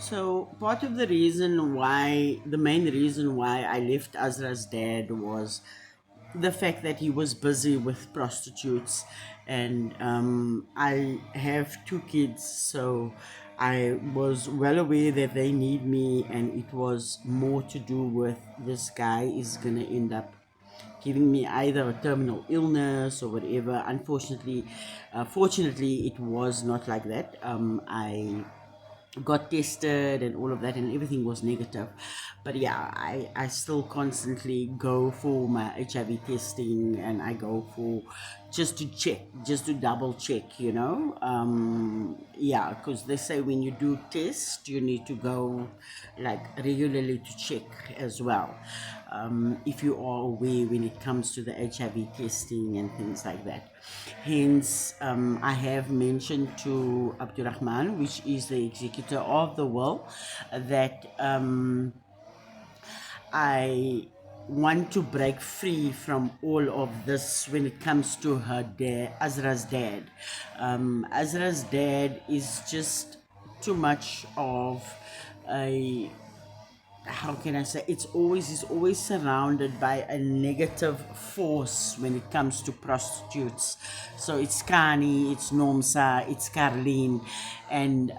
So part of the main reason why I left Azra's dad was the fact that he was busy with prostitutes, and I have two kids, so I was well aware that they need me, and it was more to do with this guy is gonna end up giving me either a terminal illness or whatever. Unfortunately, fortunately, it was not like that. I got tested and all of that, and everything was negative. But yeah, I still constantly go for my HIV testing, and I go for just to check, just to double check, yeah, because they say when you do test you need to go like regularly to check as well, if you are aware when it comes to the HIV testing and things like that. Hence, I have mentioned to Abdurrahman, which is the executor of the will, that I want to break free from all of this when it comes to her dad, Azra's dad. Azra's dad is just too much of a, how can I say, he's always surrounded by a negative force when it comes to prostitutes. So it's Kani, it's Nomsa, it's Carlene, and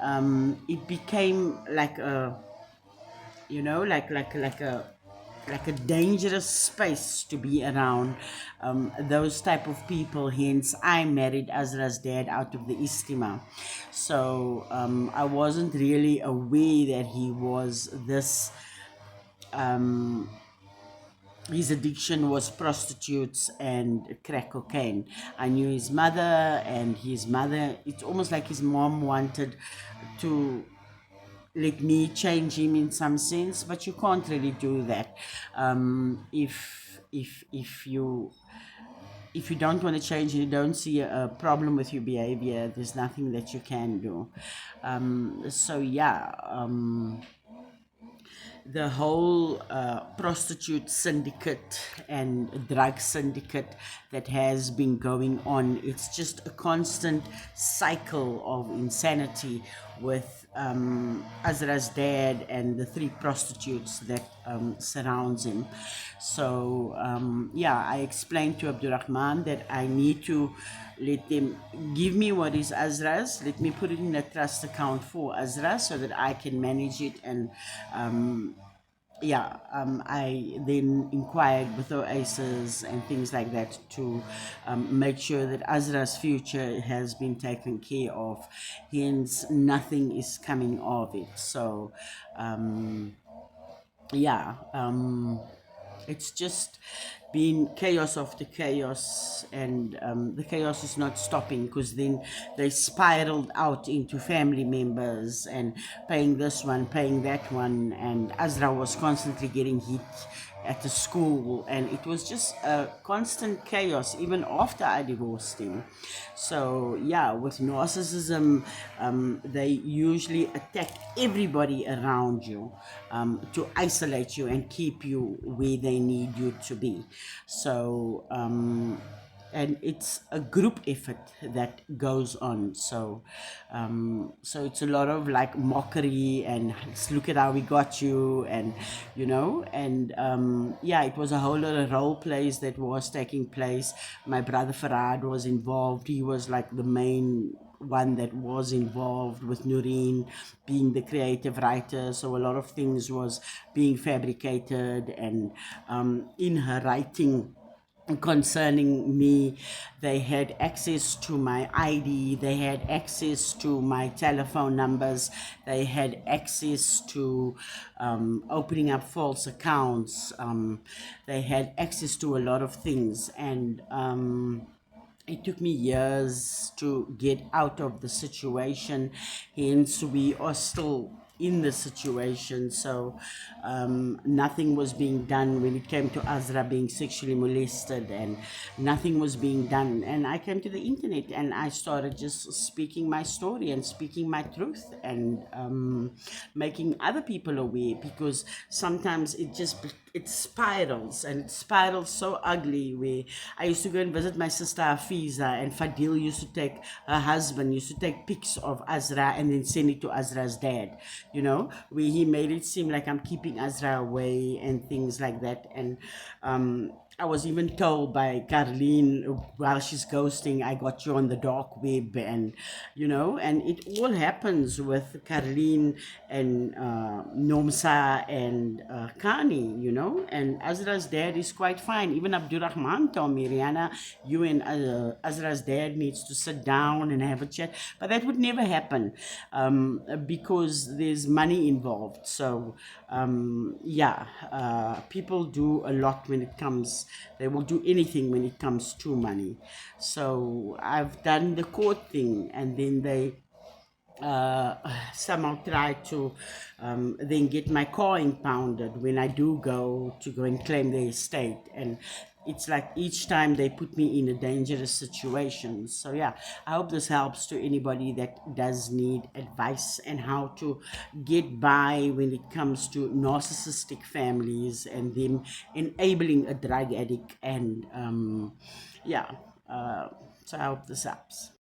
it became like a, like a dangerous space to be around those type of people. Hence I married Azra's dad out of the istimah. So I wasn't really aware that he was this, his addiction was prostitutes and crack cocaine. I knew his mother, and his mother, it's almost like his mom wanted to let me change him in some sense, but you can't really do that. If you don't want to change and you don't see a problem with your behavior, there's nothing that you can do. So yeah, the whole prostitute syndicate and drug syndicate that has been going on, it's just a constant cycle of insanity with Azra's dad and the three prostitutes that surrounds him. So yeah, I explained to Abdurrahman that I need to let them give me what is Azra's, let me put it in a trust account for Azra so that I can manage it. And I then inquired with Oasis and things like that to make sure that Azra's future has been taken care of. Hence, nothing is coming of it. So, yeah, it's just been chaos after chaos, and the chaos is not stopping, because then they spiraled out into family members and paying this one, paying that one, and Azra was constantly getting hit at the school, and it was just a constant chaos even after I divorced him. So yeah, with narcissism, they usually attack everybody around you, to isolate you and keep you where they need you to be. So and it's a group effort that goes on. So so it's a lot of like mockery and look at how we got you, and and yeah, it was a whole lot of role plays that was taking place. My brother Farhaad was involved. He was like the main one that was involved, with Noreen being the creative writer. So a lot of things was being fabricated, and in her writing concerning me, they had access to my ID, they had access to my telephone numbers, they had access to opening up false accounts, they had access to a lot of things, and it took me years to get out of the situation. Hence, we are still in the situation. So nothing was being done when it came to Azra being sexually molested, and nothing was being done. And I came to the internet and I started just speaking my story and speaking my truth, and making other people aware, because sometimes it spirals, and it spirals so ugly, where I used to go and visit my sister Hafeeza, and Fadiel used to take, her husband used to take pics of Azra and then send it to Azra's dad, you know, where he made it seem like I'm keeping Azra away and things like that. And I was even told by Carlene while she's ghosting, I got you on the dark web, and you know, and it all happens with Carlene and Nomsa and Kani, you know, and Azra's dad is quite fine. Even Abdurrahman told me, Rihanna, you and Azra's dad needs to sit down and have a chat, but that would never happen because there's money involved. So people do a lot when it comes, they will do anything when it comes to money. So I've done the court thing, and then they somehow try to then get my car impounded when I do go and claim the estate. And it's like each time they put me in a dangerous situation. So yeah, I hope this helps to anybody that does need advice and how to get by when it comes to narcissistic families and them enabling a drug addict. And so I hope this helps.